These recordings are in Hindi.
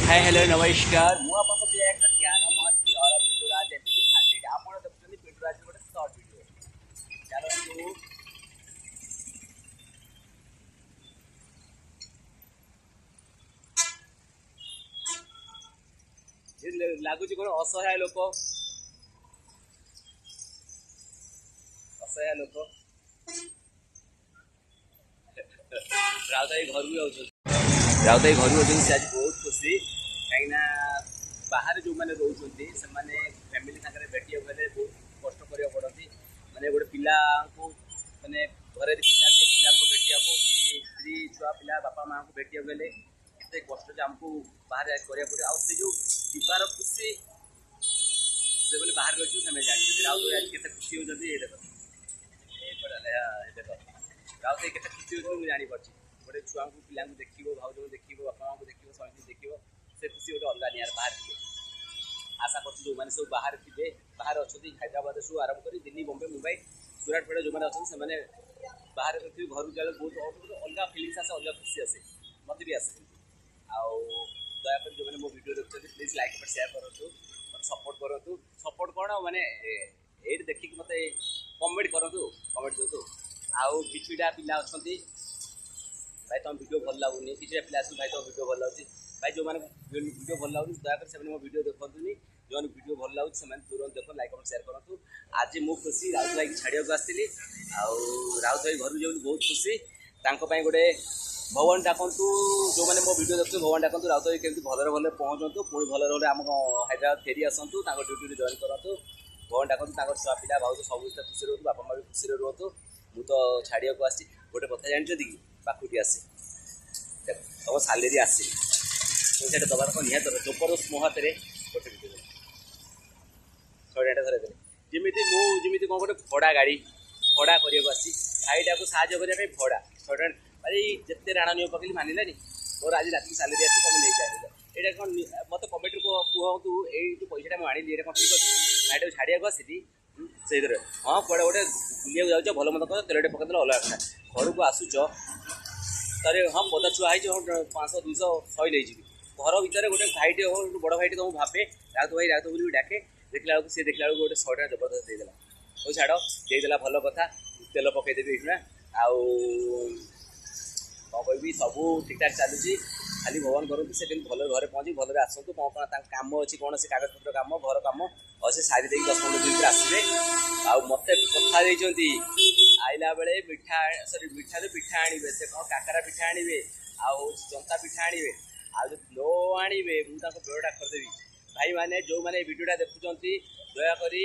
हाय हेलो नमस्कार मु आपन को रिएक्टर ज्ञान महंती और पिटुराज एमपी खाते आपण देखुछनी पिटुराज गोटे शॉर्ट वीडियो चालू लागुच कोन असहाय लोक राउताई घर भी आउछ राउताई घर भी से आज बहुत खुशी कहीं बाहर जो मैंने रोचे से फैमिली सागर भेटिया गले बहुत कष्ट करा पड़ती मैंने गोटे पिला को मैंने घर पिला को भेटिया कि स्त्री छुआ पिला बापा माँ को भेटिया गले एत कष्ट आमको बाहर करा पड़े आउ जो जीवार खुशी से बोले बाहर गई से जानते राउत आज के खुशी होती ये देख देख राउत के खुशी होती मुझे जानीपार गोटे छुआ को पिला देखो भाज को देखो बापा माँ को देखो स्वामी देखो से खुशी गोटे अलग नियार बाहर थे आशा कर जो मैंने सब बाहर थे बाहर अच्छा हैदराबाद सब आरम्भ कर दिल्ली बम्बे मुंबई सूरत पेड़ जो मैंने अच्छा से बाहर घर जाए बहुत अलग फिलिंग्स आसे अलग खुशी आसे मत भी आसे आउ दयाकोरी जो मैंने मो वीडियो देखते प्लीज लाइक और शेयर करूँ मत सपोर्ट कौन मैंने ये देखिए मत कमेंट करूँ कमेंट दिखाँ आउ किटा पिला अच्छा भाई तुम वीडियो भल लगुनि किसी पिला भाई तुम वीडियो भल लगे भाई जो मैंने वीडियो भल लगे दयाकोरी से मो वीडियो देखनी जो वीडियो भल लगे से तुरंत देख लाइक और शेयर करूँ आज मु खुशी राउत भाई छाड़िया आसती राउत भाई घर जाऊँ बहुत खुशी गोटे भगवान डाकतु जो मैंने मो वीडियो देखते भगवान डाकतु राउत भाई केमती भलरे भले पहुँचतु पुणी भलरे आम हैदराबाद फेरी आसतु ड्यूटी जॉइन करूँ भगवान डाकतु छुआ पिला भाव सब खुशी रुहतु बापा माँ भी खुशी रुहतु मु तो छाड़िया आसी गोटे कथा जानते कि बाकुटी आसे देख तुम सालेरी आसे से दबार निहत जबरदस्त मो हाथ में गोटे वीडियो छड़ाटा धरदे जमी कौन गोटे भड़ा गाड़ी भड़ा करने आसी भाईटा को साहय करने भड़ा छड़ा भाई जिते राण नियम पकड़ी मानिलानी मोर आज रात सालेरी आसी तुम नहीं जाए ये कौन मत कमेंट कहतु ये पैसा मुझे आनी कौन ठीक अच्छे भाईटा को छाड़िया आसी से हाँ कड़े गोटे बुलिया जाऊँ भल मत कर तेलटे पकड़ अलग कथा घर को आसुच तारे हाँ पदा छुआ है 500 200 100 नहीं जी घर भितर गोटे भाईटे हो बड़ भाईटे तुम भावे राउत बोली डाके देखला बेलू सी देखला गोटे 100 टा जबरदस्त देदेला हो छाड़ देदेला भल कथा तेल पकईदेवी ये आउ कौन कह सब ठीक ठाक चलुची खाली भगवान करूँ से भल घर पहुँची भलरे आसतु कौन कम अच्छी कौन से कागजपत्र कम घर कम अच्छे सारी देख 10-15 दिन आसवे आउ मत कथा देती आइला बेले मिठा सरी मिठा जो पिठा आणवे से कौन काकरा पिठा आणवे आउ जंता पिठा आणवे आ जो नो आणवे मुझे बेड़ा करदेवी भाई मैंने जो मैंने भिडियोटा देखुं दयाकोरी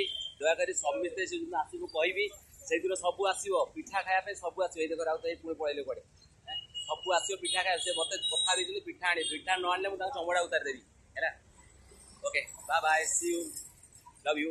समस्ते से आसू कहबी से दिन सब आसो पिठा खायापे सब आसो ये देख राउत पुणी पड़े कड़े सब आसो पिठा खाए से मत कथा देती पिठा आनी पिठा न आने मुझे चमड़ा उतार देवी है okay bye bye see you love you.